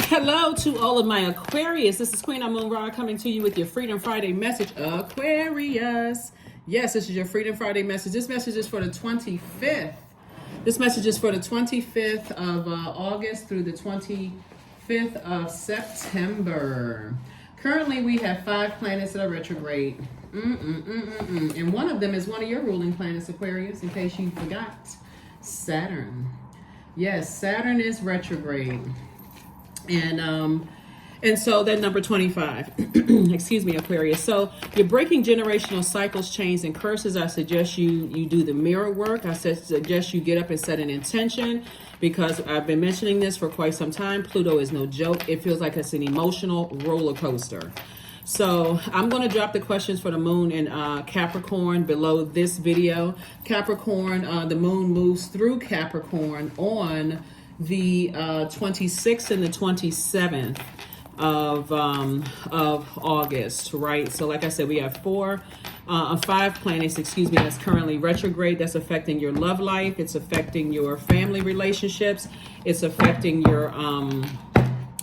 Hello to all of my Aquarius. This is Queen Amun Ra coming to you with your Freedom Friday message, Aquarius. Yes, this is your Freedom Friday message. This message is for the 25th. This message is for the 25th of August through the 25th of September. Currently, we have 5 planets that are retrograde. And one of them is one of your ruling planets, Aquarius, in case you forgot. Saturn. Yes, Saturn is retrograde. And so that number 25, excuse me, Aquarius. So you're breaking generational cycles, chains, and curses. I suggest you do the mirror work. I suggest you get up and set an intention, because I've been mentioning this for quite some time. Pluto is no joke. It feels like it's an emotional roller coaster. So I'm going to drop the questions for the moon in Capricorn below this video. Capricorn, the moon moves through Capricorn on the 26th and the 27th of August, right? So like I said, we have 5 planets, that's currently retrograde. That's affecting your love life. It's affecting your family relationships. It's affecting your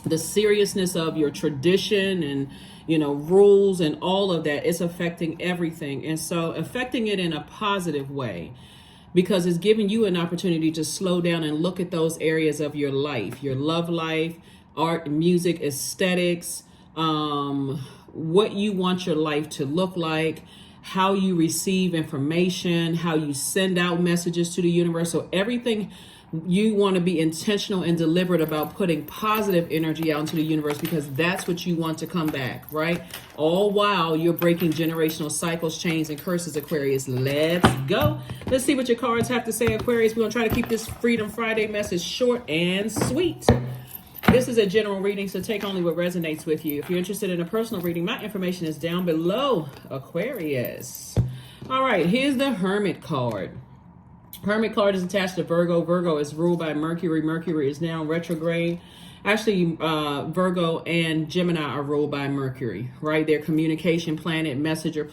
the seriousness of your tradition and rules and all of that. It's affecting everything, and so affecting it in a positive way, because it's giving you an opportunity to slow down and look at those areas of your life, your love life, art, music, aesthetics, what you want your life to look like, how you receive information, how you send out messages to the universe. So everything, you want to be intentional and deliberate about putting positive energy out into the universe, because that's what you want to come back, right? All while you're breaking generational cycles, chains, and curses, Aquarius. Let's go. Let's see what your cards have to say, Aquarius. We're going to try to keep this Freedom Friday message short and sweet. This is a general reading, so take only what resonates with you. If you're interested in a personal reading, my information is down below, Aquarius. All right, here's the Hermit card. Hermit card is attached to Virgo. Virgo is ruled by Mercury. Mercury is now retrograde. Actually, Virgo and Gemini are ruled by Mercury, right? They're communication planet, messenger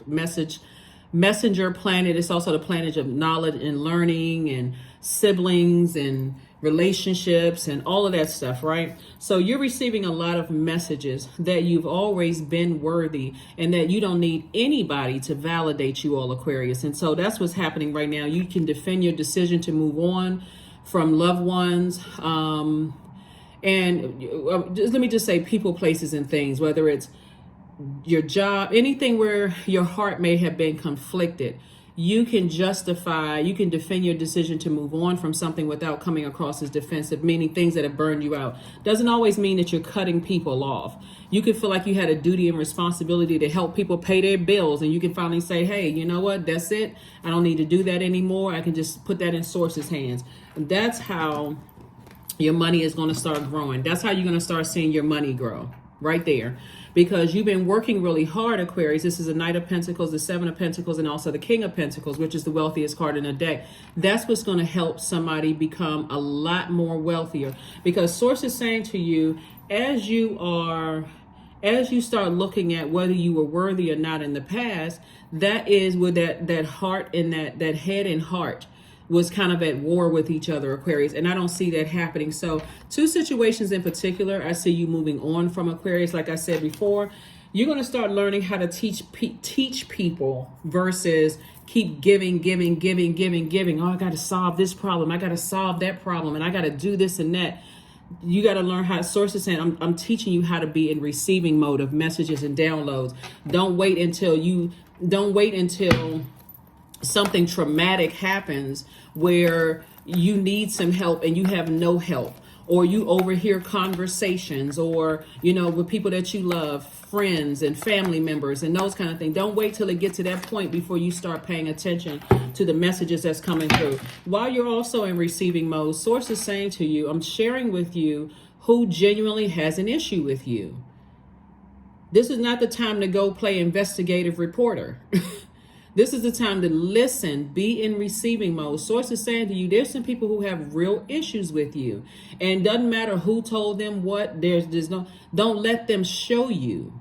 planet. It's also the planet of knowledge and learning and siblings and relationships and all of that stuff, right? So you're receiving a lot of messages that you've always been worthy and that you don't need anybody to validate you all, Aquarius. And so that's what's happening right now. You can defend your decision to move on from loved ones. And let me just say people, places, and things, whether it's your job, anything where your heart may have been conflicted. You can defend your decision to move on from something without coming across as defensive, meaning things that have burned you out. Doesn't always mean that you're cutting people off. You could feel like you had a duty and responsibility to help people pay their bills, and you can finally say, hey, you know what, that's it. I don't need to do that anymore. I can just put that in Source's hands. And that's how your money is going to start growing. That's how you're going to start seeing your money grow, right there. Because you've been working really hard, Aquarius. This is a Knight of Pentacles, the Seven of Pentacles, and also the King of Pentacles, which is the wealthiest card in the deck. That's what's going to help somebody become a lot more wealthier. Because Source is saying to you, as you start looking at whether you were worthy or not in the past, that is with that heart and that head and heart was kind of at war with each other, Aquarius, and I don't see that happening. So 2 situations in particular, I see you moving on from, Aquarius. Like I said before, you're going to start learning how to teach people versus keep giving. Oh, I got to solve this problem. I got to solve that problem, and I got to do this and that. You got to learn how. Source is saying, I'm teaching you how to be in receiving mode of messages and downloads. Don't wait until something traumatic happens where you need some help and you have no help, or you overhear conversations, or with people that you love, friends and family members and those kind of things. Don't wait till it gets to that point before you start paying attention to the messages that's coming through. While you're also in receiving mode, Source is saying to you, I'm sharing with you who genuinely has an issue with you. This is not the time to go play investigative reporter. This is the time to listen, be in receiving mode. Source is saying to you, there's some people who have real issues with you. And doesn't matter who told them what, don't let them show you.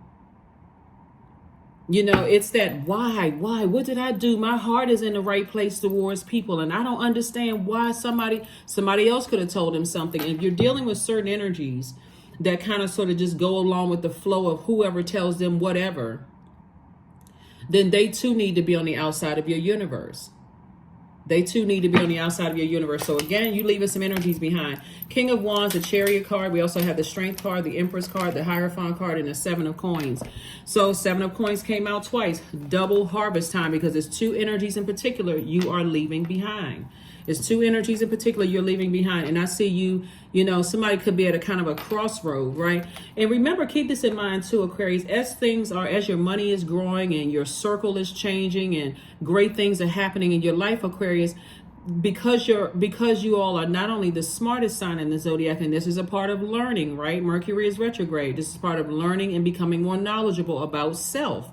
It's that why, what did I do? My heart is in the right place towards people, and I don't understand why somebody else could have told him something. And if you're dealing with certain energies that kind of sort of just go along with the flow of whoever tells them whatever, then they too need to be on the outside of your universe. They too need to be on the outside of your universe. So again, you leaving some energies behind. King of Wands, the Chariot card. We also have the Strength card, the Empress card, the Hierophant card, and the Seven of Coins. So Seven of Coins came out twice. Double harvest time, because it's two energies in particular you are leaving behind. It's two energies in particular you're leaving behind. And I see you, you know, somebody could be at a kind of a crossroad, right? And remember, keep this in mind too, Aquarius, as your money is growing and your circle is changing and great things are happening in your life, Aquarius, because you all are not only the smartest sign in the zodiac, and this is a part of learning, right? Mercury is retrograde. This is part of learning and becoming more knowledgeable about self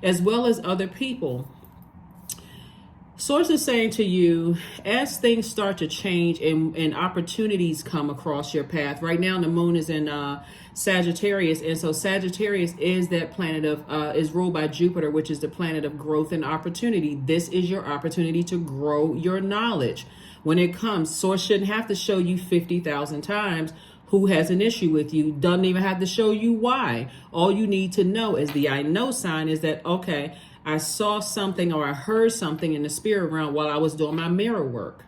as well as other people. Source is saying to you, as things start to change and opportunities come across your path. Right now, the moon is in Sagittarius. And so Sagittarius is that planet is ruled by Jupiter, which is the planet of growth and opportunity. This is your opportunity to grow your knowledge. When it comes, Source shouldn't have to show you 50,000 times who has an issue with you. Doesn't even have to show you why. All you need to know is the I know sign is that, okay, I saw something or I heard something in the spirit realm while I was doing my mirror work.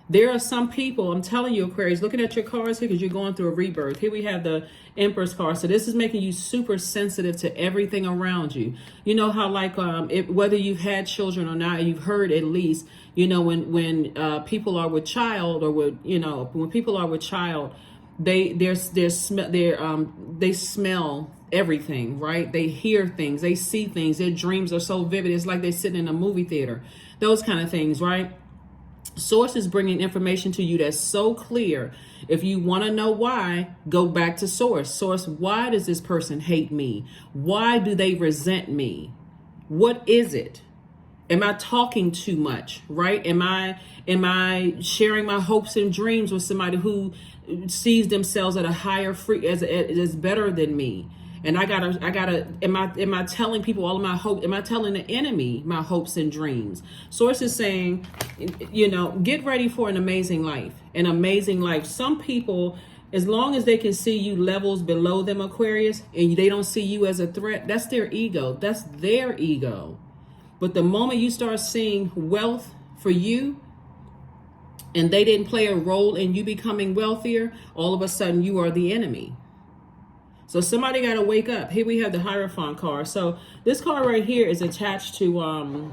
There are some people, I'm telling you, Aquarius, looking at your cards here because you're going through a rebirth. Here we have the Empress card. So this is making you super sensitive to everything around you. You know how like whether you've had children or not, you've heard at least, you know, when people are with child or with, you know, when people are with child, they smell everything, right? They hear things, they see things, their dreams are so vivid. It's like they're sitting in a movie theater, those kind of things, right? Source is bringing information to you that's so clear. If you want to know why, go back to source. Source, why does this person hate me? Why do they resent me? What is it? Am I talking too much, right? Am I sharing my hopes and dreams with somebody who sees themselves at a higher as better than me? And I gotta, am I telling people all of my hope? Am I telling the enemy my hopes and dreams? Source is saying, you know, get ready for an amazing life, Some people, as long as they can see you levels below them, Aquarius, and they don't see you as a threat, that's their ego. That's their ego. But the moment you start seeing wealth for you, and they didn't play a role in you becoming wealthier, all of a sudden you are the enemy. So somebody got to wake up. Here we have the Hierophant card. So this card right here is attached to,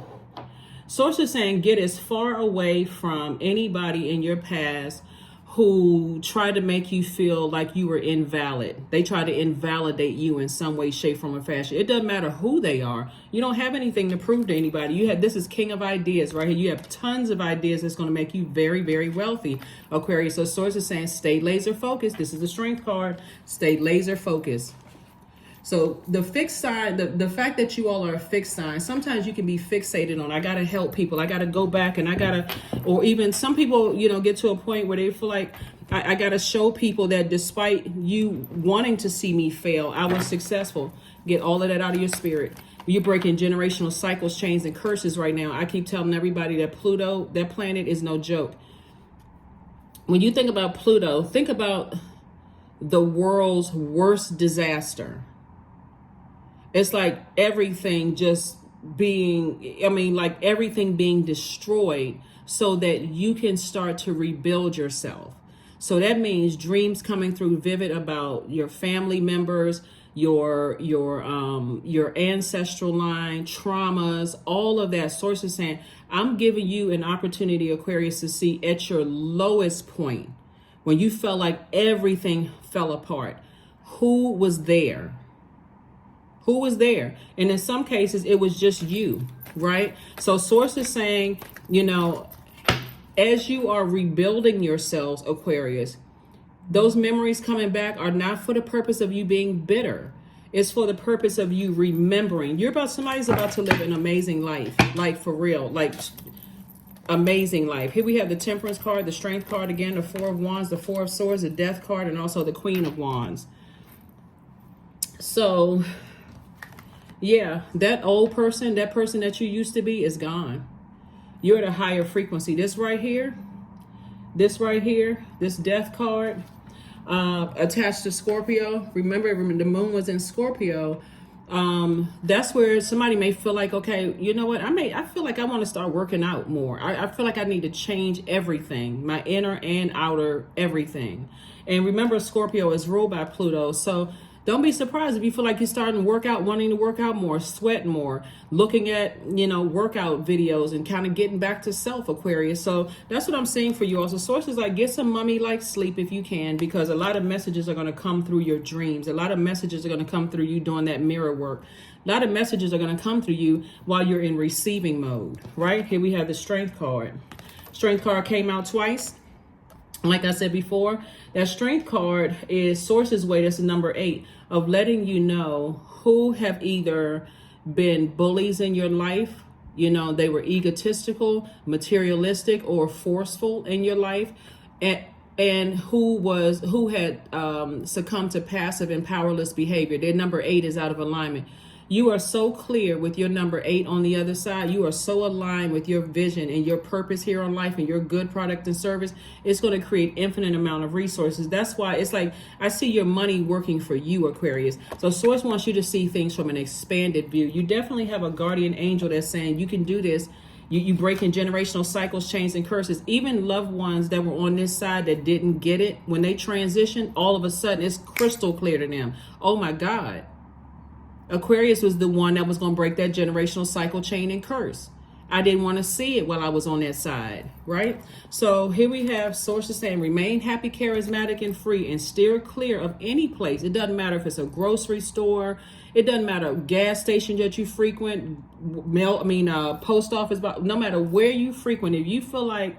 Source is saying, get as far away from anybody in your past who tried to make you feel like you were invalid. They try to invalidate you in some way, shape, form, or fashion. It doesn't matter who they are. You don't have anything to prove to anybody. This is king of ideas right here. You have tons of ideas that's going to make you very, very wealthy, Aquarius. So Source is saying, stay laser focused. This is the Strength card. Stay laser focused. So the fixed sign, the fact that you all are a fixed sign, sometimes you can be fixated on, I got to help people. I got to go back and or even some people, you know, get to a point where they feel like I got to show people that despite you wanting to see me fail, I was successful. Get all of that out of your spirit. You're breaking generational cycles, chains, and curses right now. I keep telling everybody that Pluto, that planet is no joke. When you think about Pluto, think about the world's worst disaster. It's like everything just being, like everything being destroyed so that you can start to rebuild yourself. So that means dreams coming through vivid about your family members, your ancestral line, traumas, all of that. Source is saying, I'm giving you an opportunity, Aquarius, to see at your lowest point, when you felt like everything fell apart, who was there? Who was there? And in some cases, it was just you, right? So Source is saying, you know, as you are rebuilding yourselves, Aquarius, those memories coming back are not for the purpose of you being bitter. It's for the purpose of you remembering. Somebody's about to live an amazing life, like for real, like amazing life. Here we have the Temperance card, the Strength card again, the Four of Wands, the Four of Swords, the Death card, and also the Queen of Wands. So yeah, that old person, that person that you used to be is gone. You're at a higher frequency. This right here, this Death card, attached to Scorpio. Remember the moon was in Scorpio. That's where somebody may feel like, okay, you know what? I feel like I want to start working out more. I feel like I need to change everything, my inner and outer everything. And remember, Scorpio is ruled by Pluto. So don't be surprised if you feel like you're starting to work out, wanting to work out more, sweat more, looking at, workout videos and kind of getting back to self, Aquarius. So that's what I'm seeing for you. Also, sources like get some mummy-like sleep if you can, because a lot of messages are going to come through your dreams. A lot of messages are going to come through you doing that mirror work. A lot of messages are going to come through you while you're in receiving mode, right? Here we have the Strength card. Strength card came out twice. Like I said before, that Strength card is source's way. That's the number 8 of letting you know who have either been bullies in your life. They were egotistical, materialistic, or forceful in your life, and who had succumbed to passive and powerless behavior. Their number 8 is out of alignment. You are so clear with your number 8 on the other side. You are so aligned with your vision and your purpose here on life and your good product and service. It's going to create infinite amount of resources. That's why it's like I see your money working for you, Aquarius. So Source wants you to see things from an expanded view. You definitely have a guardian angel that's saying you can do this. You breaking generational cycles, chains, and curses. Even loved ones that were on this side that didn't get it, when they transition, all of a sudden it's crystal clear to them. Oh my God. Aquarius was the one that was going to break that generational cycle, chain, and curse. I didn't want to see it while I was on that side, right? So here we have sources saying remain happy, charismatic, and free, and steer clear of any place. It doesn't matter if it's a grocery store. It doesn't matter gas station that you frequent, post office. No matter where you frequent, if you feel like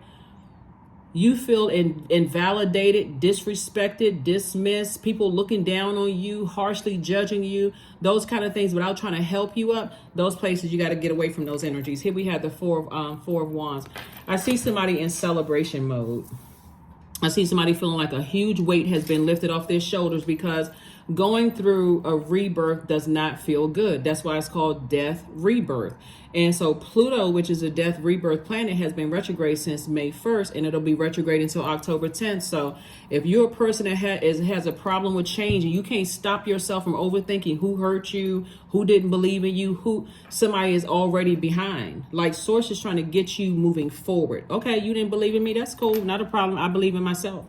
you feel invalidated, disrespected, dismissed, people looking down on you, harshly judging you, those kind of things without trying to help you up, those places you got to get away from those energies. Here we have the four of Wands. I see somebody in celebration mode. I see somebody feeling like a huge weight has been lifted off their shoulders, because going through a rebirth does not feel good. That's why it's called death rebirth. And so Pluto, which is a death rebirth planet, has been retrograde since May 1st, and it'll be retrograde until October 10th. So if you're a person that has a problem with change and you can't stop yourself from overthinking who hurt you, who didn't believe in you, who somebody is already behind, like Source is trying to get you moving forward. Okay, you didn't believe in me. That's cool. Not a problem. I believe in myself.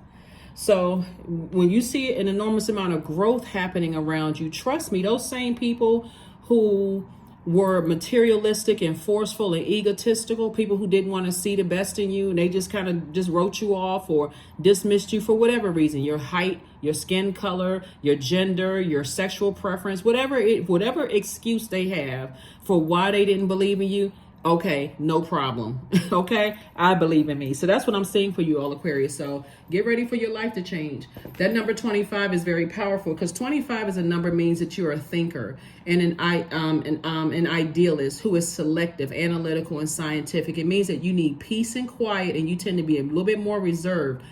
So when you see an enormous amount of growth happening around you, trust me, those same people who were materialistic and forceful and egotistical, people who didn't want to see the best in you, and they just kind of just wrote you off or dismissed you for whatever reason, your height, your skin color, your gender, your sexual preference, whatever excuse they have for why they didn't believe in you. Okay, no problem. Okay, I believe in me. So that's what I'm seeing for you all, Aquarius. So get ready for your life to change. That number 25 is very powerful, because 25 as a number means that you're a thinker and an idealist who is selective, analytical, and scientific. It means that you need peace and quiet, and you tend to be a little bit more reserved.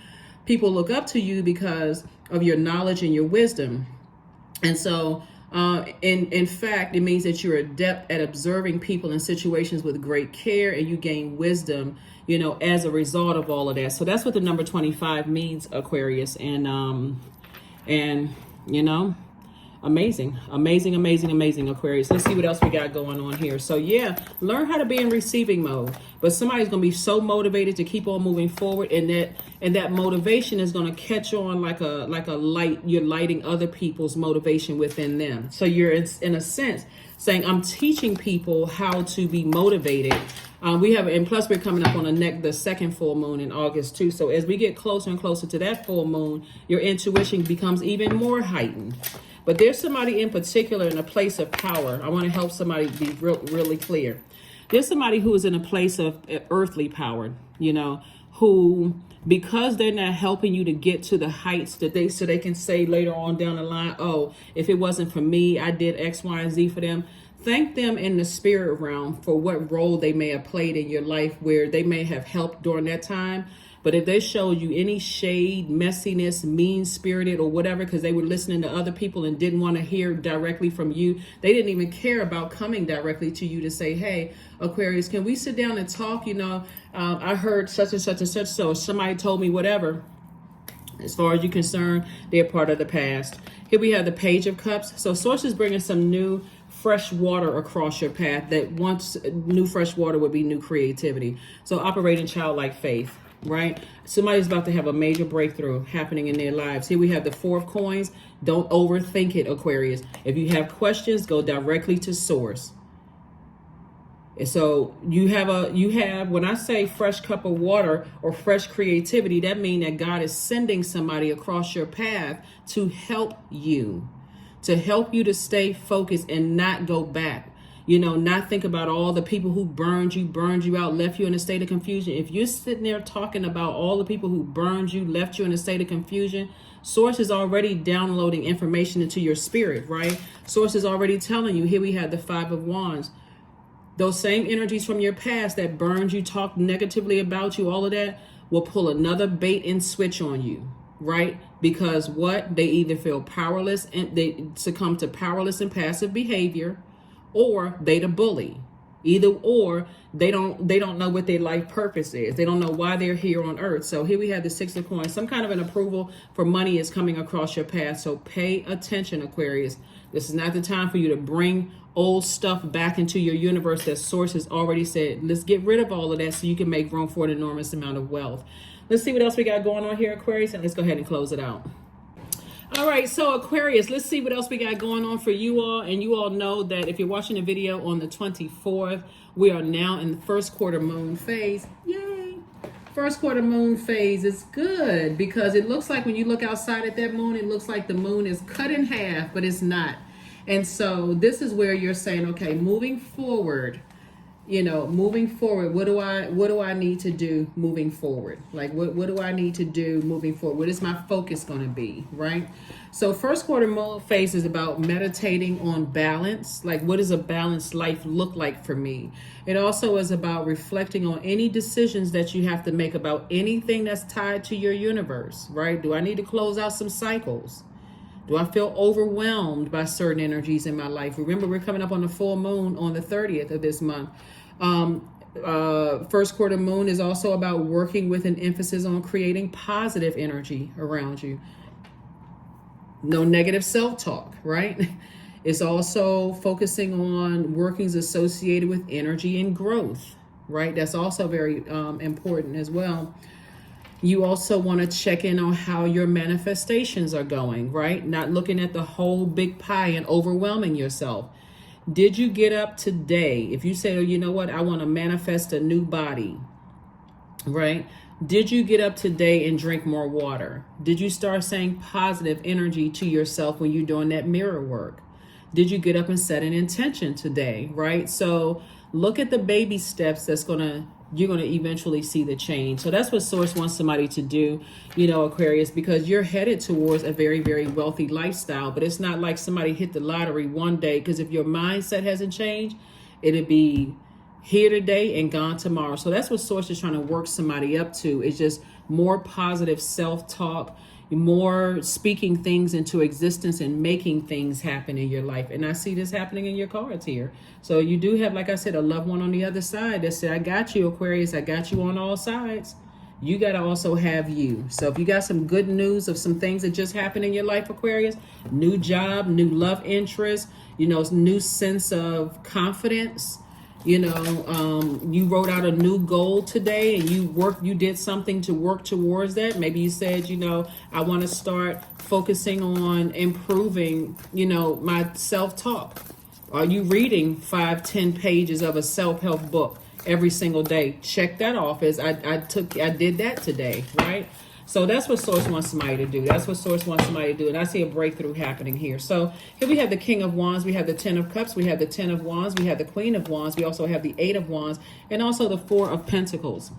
People look up to you because of your knowledge and your wisdom. And so in fact, it means that you're adept at observing people in situations with great care, and you gain wisdom, as a result of all of that. So that's what the number 25 means, Aquarius. And amazing, Aquarius. Let's see what else we got going on here. So yeah, learn how to be in receiving mode. But somebody's going to be so motivated to keep on moving forward, and that motivation is going to catch on like a light. You're lighting other people's motivation within them. So you're in a sense saying, I'm teaching people how to be motivated. And plus we're coming up on the second full moon in August too. So as we get closer and closer to that full moon, your intuition becomes even more heightened. But there's somebody in particular in a place of power. I want to help somebody be really clear. There's somebody who is in a place of earthly power, who, because they're not helping you to get to the heights so they can say later on down the line, oh, if it wasn't for me, I did X, Y, and Z for them. Thank them in the spirit realm for what role they may have played in your life, where they may have helped during that time. But if they showed you any shade, messiness, mean-spirited, or whatever, because they were listening to other people and didn't want to hear directly from you, they didn't even care about coming directly to you to say, hey, Aquarius, can we sit down and talk? I heard such and such and such, so somebody told me whatever. As far as you're concerned, they're part of the past. Here we have the Page of Cups. So Source is bringing some new fresh water across your path. That once new fresh water would be new creativity. So operating childlike faith, right? Somebody's about to have a major breakthrough happening in their lives. Here we have the Four of Coins. Don't overthink it, Aquarius. If you have questions, go directly to Source. And so you have, when I say fresh cup of water or fresh creativity, that means that God is sending somebody across your path to help you to stay focused and not go back. Not think about all the people who burned you out, left you in a state of confusion. If you're sitting there talking about all the people who burned you, left you in a state of confusion, Source is already downloading information into your spirit, right? Source is already telling you. Here we have the Five of Wands. Those same energies from your past that burned you, talked negatively about you, all of that will pull another bait and switch on you, right? Because they either feel powerless and they succumb to powerless and passive behavior, or they the bully. Either or, they don't know what their life purpose is. They don't know why they're here on earth. So here we have the Six of Coins. Some kind of an approval for money is coming across your path. So pay attention, Aquarius. This is not the time for you to bring old stuff back into your universe that Source has already said. Let's get rid of all of that so you can make room for an enormous amount of wealth. Let's see what else we got going on here, Aquarius, and let's go ahead and close it out. All right, so Aquarius, let's see what else we got going on for you all. And you all know that if you're watching the video on the 24th, we are now in the first quarter moon phase. Yay! First quarter moon phase is good because it looks like when you look outside at that moon, it looks like the moon is cut in half, but it's not. And so this is where you're saying, okay, moving forward, what do I need to do moving forward? Like, what do I need to do moving forward? What is my focus going to be, right? So first quarter moon phase is about meditating on balance. Like, what does a balanced life look like for me? It also is about reflecting on any decisions that you have to make about anything that's tied to your universe, right? Do I need to close out some cycles? Do I feel overwhelmed by certain energies in my life? Remember, we're coming up on the full moon on the 30th of this month. First quarter moon is also about working with an emphasis on creating positive energy around you. No negative self-talk, right? It's also focusing on workings associated with energy and growth, right? That's also very important as well. You also want to check in on how your manifestations are going, right? Not looking at the whole big pie and overwhelming yourself. Did you get up today? If you say, oh, you know what, I want to manifest a new body, right? Did you get up today and drink more water? Did you start saying positive energy to yourself when you're doing that mirror work? Did you get up and set an intention today, right? So look at the baby steps you're going to eventually see the change. So that's what Source wants somebody to do, Aquarius, because you're headed towards a very, very wealthy lifestyle. But it's not like somebody hit the lottery one day, because if your mindset hasn't changed, it'll be here today and gone tomorrow. So that's what Source is trying to work somebody up to. It's just more positive self-talk, more speaking things into existence and making things happen in your life. And I see this happening in your cards here. So you do have, like I said, a loved one on the other side that said, I got you, Aquarius. I got you on all sides. You got to also have you. So if you got some good news of some things that just happened in your life, Aquarius, new job, new love interest, new sense of confidence, you wrote out a new goal today and you did something to work towards that. Maybe you said, I want to start focusing on improving, my self-talk. Are you reading 5-10 pages of a self-help book every single day? Check that off as I did that today, right? So that's what Source wants somebody to do. That's what Source wants somebody to do. And I see a breakthrough happening here. So here we have the King of Wands. We have the 10 of Cups. We have the 10 of Wands. We have the Queen of Wands. We also have the 8 of Wands. And also the 4 of Pentacles.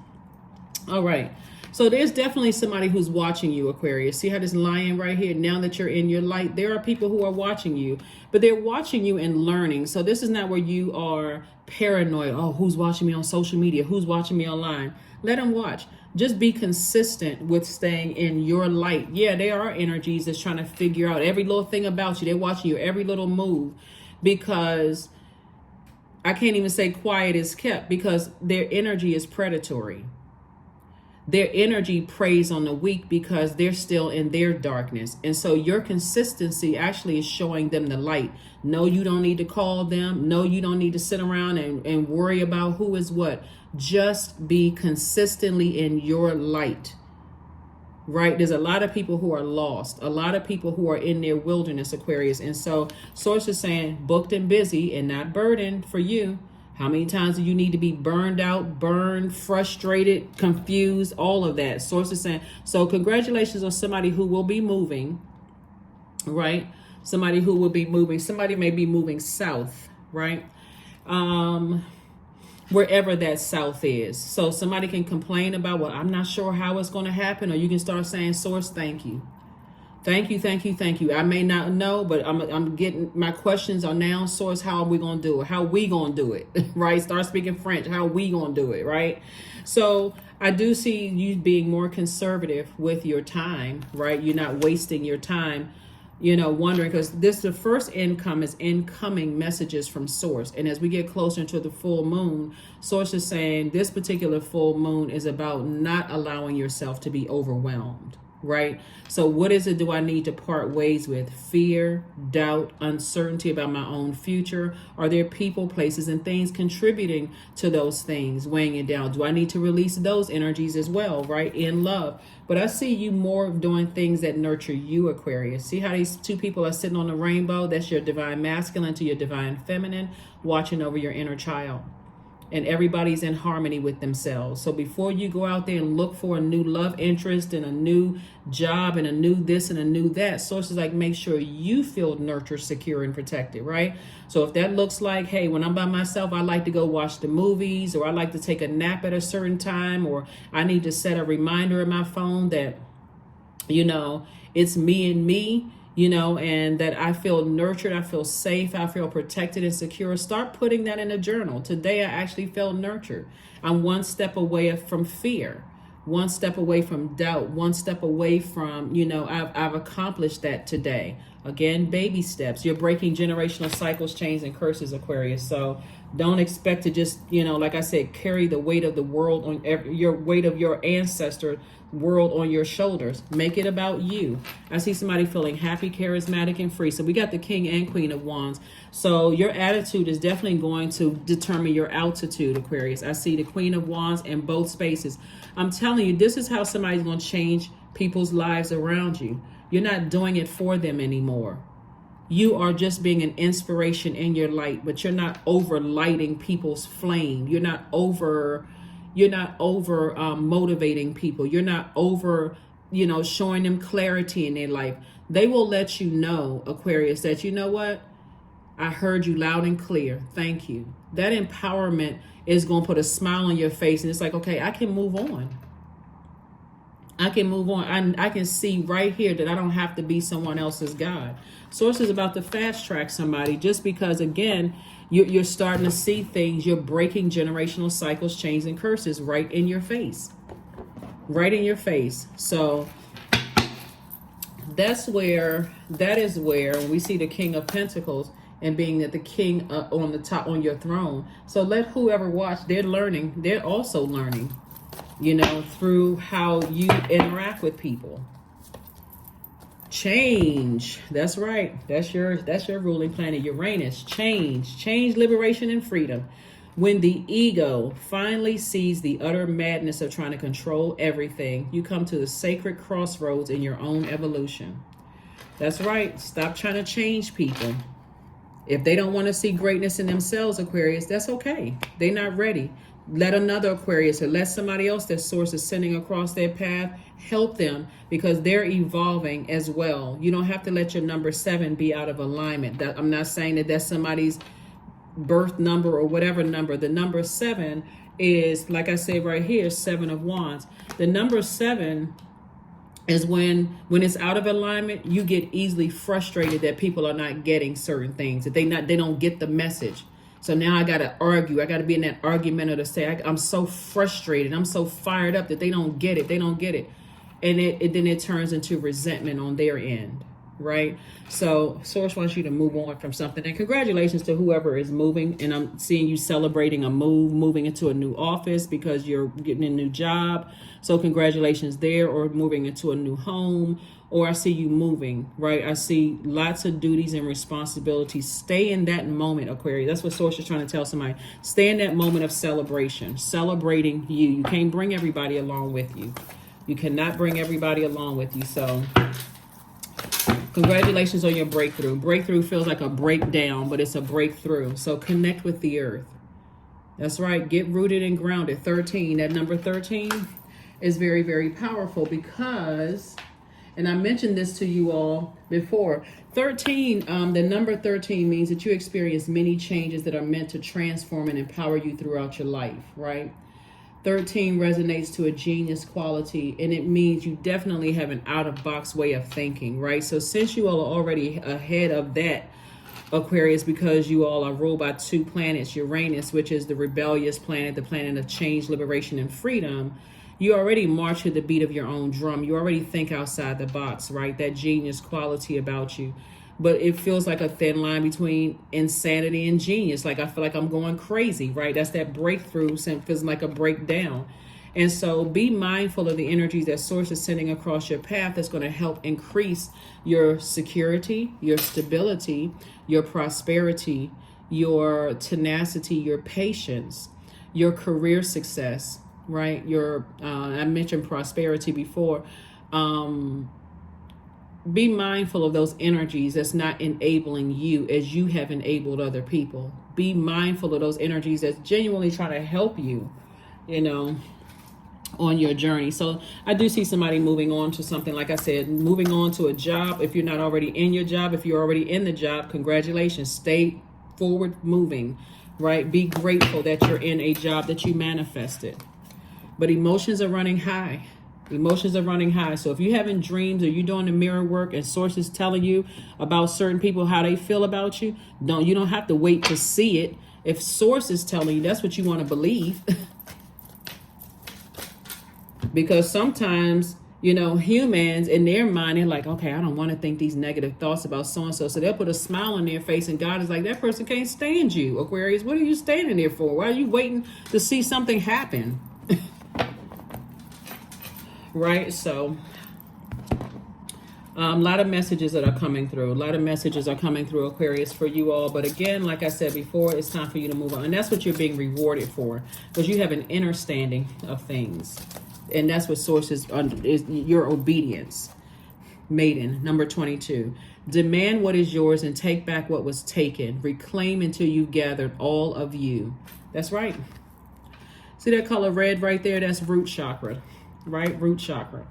All right. So there's definitely somebody who's watching you, Aquarius. See how this lion right here, now that you're in your light, there are people who are watching you, but they're watching you and learning. So this is not where you are paranoid. Oh, who's watching me on social media? Who's watching me online? Let them watch. Just be consistent with staying in your light. Yeah, there are energies that's trying to figure out every little thing about you. They're watching your every little move, because I can't even say quiet is kept, because their energy is predatory. their energy preys on the weak because they're still in their darkness. And so your consistency actually is showing them the light. No, you don't need to call them. No, you don't need to sit around and worry about who is what. Just be consistently in your light. Right? There's a lot of people who are lost, a lot of people who are in their wilderness, Aquarius. And so Source is saying booked and busy and not burdened for you. How many times do you need to be burned out, burned, frustrated, confused, all of that? Source is saying, so congratulations on somebody who will be moving, right? Somebody who will be moving. Somebody may be moving south, right? Wherever that south is. So somebody can complain about, well, I'm not sure how it's going to happen. Or you can start saying, Source, thank you. Thank you, thank you, thank you. I may not know, but I'm getting, my questions are now, Source, how are we going to do it? How we going to do it, right? Start speaking French. How we going to do it, right? So I do see you being more conservative with your time, right? You're not wasting your time, wondering, because the first income is incoming messages from Source. And as we get closer to the full moon, Source is saying this particular full moon is about not allowing yourself to be overwhelmed. Right? So what is it do I need to part ways with? Fear, doubt, uncertainty about my own future? Are there people, places, and things contributing to those things, weighing it down? Do I need to release those energies as well, right? In love. But I see you more doing things that nurture you, Aquarius. See how these two people are sitting on the rainbow? That's your divine masculine to your divine feminine, watching over your inner child. And everybody's in harmony with themselves. So before you go out there and look for a new love interest and a new job and a new this and a new that, Sources like make sure you feel nurtured, secure, and protected, right? So if that looks like, hey, when I'm by myself, I like to go watch the movies, or I like to take a nap at a certain time, or I need to set a reminder in my phone that, it's me and me, and that I feel nurtured, I feel safe, I feel protected and secure. Start putting that in a journal. Today, I actually felt nurtured. I'm one step away from fear, one step away from doubt, one step away from, I've accomplished that today. Again, baby steps. You're breaking generational cycles, chains, and curses, Aquarius. So don't expect to just, like I said, carry the weight of the world on your weight of your ancestor world on your shoulders. Make it about you. I see somebody feeling happy, charismatic, and free. So we got the King and Queen of Wands. So your attitude is definitely going to determine your altitude, Aquarius. I see the Queen of Wands in both spaces. I'm telling you, this is how somebody's going to change people's lives around you. You're not doing it for them anymore. You are just being an inspiration in your light, but you're not over lighting people's flame. You're not over motivating people. You're not over, showing them clarity in their life. They will let you know, Aquarius, that you know what? I heard you loud and clear. Thank you. That empowerment is going to put a smile on your face. And it's like, okay, I can move on. I can move on. I can see right here that I don't have to be someone else's God. Source is about to fast track somebody just because, again, you're starting to see things. You're breaking generational cycles, chains, and curses right in your face. Right in your face. So that is where we see the King of Pentacles and being that the king on the top on your throne. So let whoever watch, they're learning. They're also learning, through how you interact with people. Change. That's right. That's your ruling planet, Uranus. Change, liberation, and freedom. When the ego finally sees the utter madness of trying to control everything, you come to the sacred crossroads in your own evolution. That's right. Stop trying to change people. If they don't want to see greatness in themselves, Aquarius, that's okay. They're not ready. Let another Aquarius or let somebody else that Source is sending across their path help them, because they're evolving as well. You don't have to let your number 7 be out of alignment. I'm not saying that that's somebody's birth number or whatever number. The number 7 is, like I say right here, 7 of Wands. The number 7 is when it's out of alignment, you get easily frustrated that people are not getting certain things, that they don't get the message. So now I got to argue. I got to be in that argument to say, I'm so frustrated. I'm so fired up that they don't get it. They don't get it. And then it turns into resentment on their end. right? So Source wants you to move on from something. And congratulations to whoever is moving. And I'm seeing you celebrating a move, moving into a new office because you're getting a new job. So congratulations there, or moving into a new home. Or I see you moving, right? I see lots of duties and responsibilities. Stay in that moment, Aquarius. That's what Source is trying to tell somebody. Stay in that moment of celebration, celebrating you. You can't bring everybody along with you. You cannot bring everybody along with you. So congratulations on your breakthrough. Breakthrough feels like a breakdown, but it's a breakthrough. So connect with the earth. That's right. Get rooted and grounded. 13. That number 13 is very, very powerful because, and I mentioned this to you all before, 13, the number 13 means that you experience many changes that are meant to transform and empower you throughout your life, right? 13 resonates to a genius quality, and it means you definitely have an out-of-box way of thinking, right? So since you all are already ahead of that, Aquarius, because you all are ruled by two planets, Uranus, which is the rebellious planet, the planet of change, liberation, and freedom, you already march to the beat of your own drum. You already think outside the box, right? That genius quality about you. But it feels like a thin line between insanity and genius. Like I feel like I'm going crazy, right? That's that breakthrough. Feels like a breakdown. And so be mindful of the energies that Source is sending across your path that's going to help increase your security, your stability, your prosperity, your tenacity, your patience, your career success, right? I mentioned prosperity before. Be mindful of those energies that's not enabling you as you have enabled other people. Be mindful of those energies that's genuinely trying to help you, on your journey. So I do see somebody moving on to something, like I said, moving on to a job. If you're not already in your job, if you're already in the job, congratulations. Stay forward moving, right? Be grateful that you're in a job that you manifested. But emotions are running high. Emotions are running high. So if you're having dreams or you're doing the mirror work and Source is telling you about certain people, how they feel about you, you don't have to wait to see it. If Source is telling you, that's what you want to believe. Because sometimes, humans in their mind, they're like, okay, I don't want to think these negative thoughts about so-and-so. So they'll put a smile on their face, and God is like, that person can't stand you, Aquarius. What are you standing there for? Why are you waiting to see something happen? Right? So a lot of messages that are coming through. A lot of messages are coming through, Aquarius, for you all. But again, like I said before, it's time for you to move on. And that's what you're being rewarded for, because you have an understanding of things. And that's what Source is your obedience. Maiden, number 22. Demand what is yours and take back what was taken. Reclaim until you've gathered all of you. That's right. See that color red right there? That's root chakra, right? Root chakra.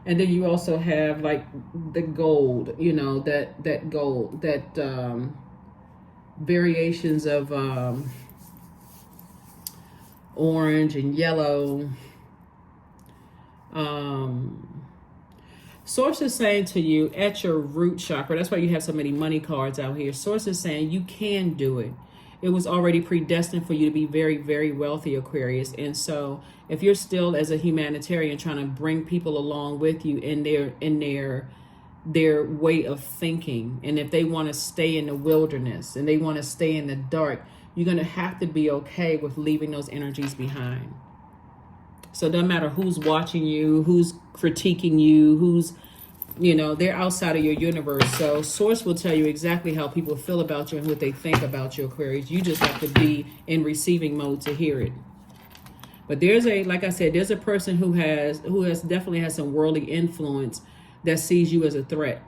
And then you also have like the gold, that gold, that variations of orange and yellow. Source is saying to you at your root chakra, that's why you have so many money cards out here. Source is saying you can do it. It was already predestined for you to be very, very wealthy, Aquarius. And so if you're still as a humanitarian trying to bring people along with you in their way of thinking, and if they want to stay in the wilderness and they want to stay in the dark, you're going to have to be okay with leaving those energies behind. So it doesn't matter who's watching you, who's critiquing you, who's, they're outside of your universe. So Source will tell you exactly how people feel about you and what they think about you, Aquarius. You just have to be in receiving mode to hear it. But like I said, there's a person who definitely has some worldly influence that sees you as a threat.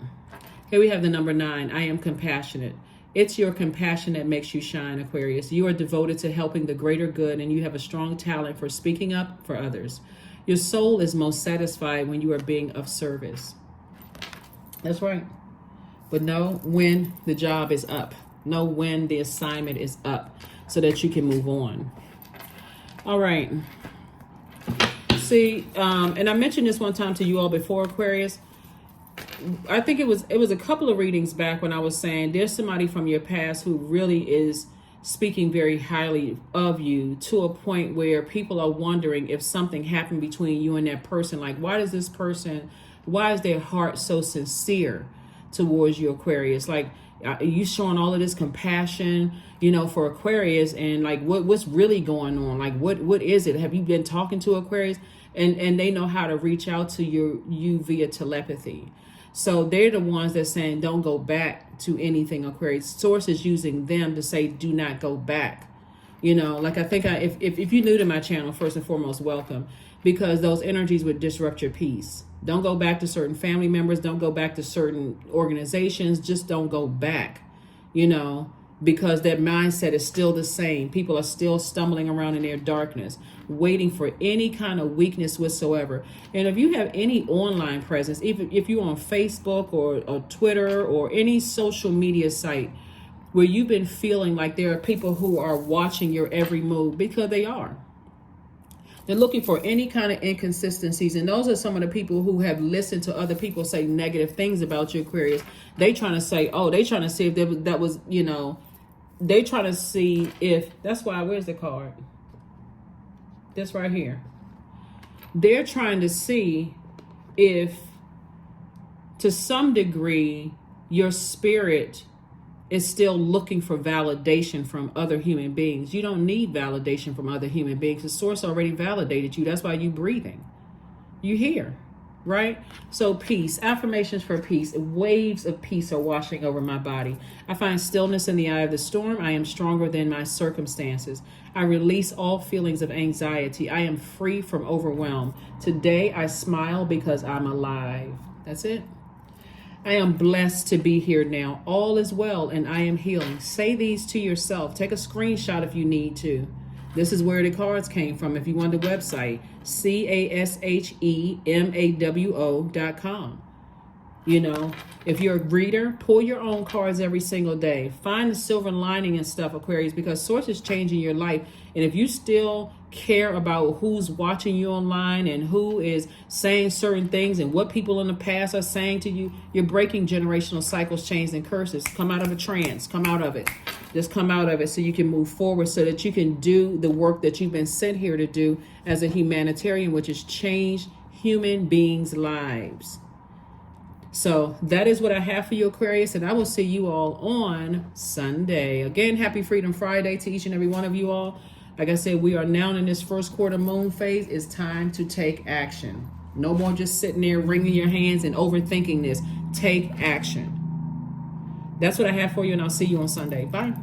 Here we have the number 9. I am compassionate. It's your compassion that makes you shine, Aquarius. You are devoted to helping the greater good, and you have a strong talent for speaking up for others. Your soul is most satisfied when you are being of service. That's right. But know when the job is up. Know when the assignment is up so that you can move on. All right. See, and I mentioned this one time to you all before, Aquarius. I think it was a couple of readings back when I was saying there's somebody from your past who really is speaking very highly of you, to a point where people are wondering if something happened between you and that person. Like, why is their heart so sincere towards you, Aquarius. Like, you showing all of this compassion, you know, for Aquarius, and like what's really going on? Like, what is it? Have you been talking to Aquarius? And they know how to reach out to you via telepathy. So they're the ones that saying don't go back to anything, Aquarius. Source is using them to say do not go back. You know, like I think if you're new to my channel, first and foremost, welcome, because those energies would disrupt your peace. Don't go back to certain family members. Don't go back to certain organizations. Just don't go back, you know, because that mindset is still the same. People are still stumbling around in their darkness, waiting for any kind of weakness whatsoever. And if you have any online presence, even if you're on Facebook or Twitter or any social media site where you've been feeling like there are people who are watching your every move, because they are. They're looking for any kind of inconsistencies. And those are some of the people who have listened to other people say negative things about you, Aquarius. They trying to say, oh, they trying to see if that was, you know, they trying to see if, that's why, where's the card? This right here. They're trying to see if, to some degree, your spirit is still looking for validation from other human beings. You don't need validation from other human beings. The source already validated you. That's why you're breathing. You're here, right? So peace, affirmations for peace. Waves of peace are washing over my body. I find stillness in the eye of the storm. I am stronger than my circumstances. I release all feelings of anxiety. I am free from overwhelm. Today I smile because I'm alive. That's it. I am blessed to be here now. All is well and I am healing. Say these to yourself. Take a screenshot if you need to. This is where the cards came from. If you want the website, CASHEMAWO.com. You know, if you're a reader, pull your own cards every single day. Find the silver lining and stuff, Aquarius, because source is changing your life. And if you still care about who's watching you online and who is saying certain things and what people in the past are saying to you, you're breaking generational cycles, chains, and curses. Come out of a trance. Come out of it. Just come out of it so you can move forward, so that you can do the work that you've been sent here to do as a humanitarian, which is change human beings' lives. So that is what I have for you, Aquarius, and I will see you all on Sunday. Again, happy Freedom Friday to each and every one of you all. Like I said, we are now in this first quarter moon phase. It's time to take action. No more just sitting there wringing your hands and overthinking this. Take action. That's what I have for you, and I'll see you on Sunday. Bye.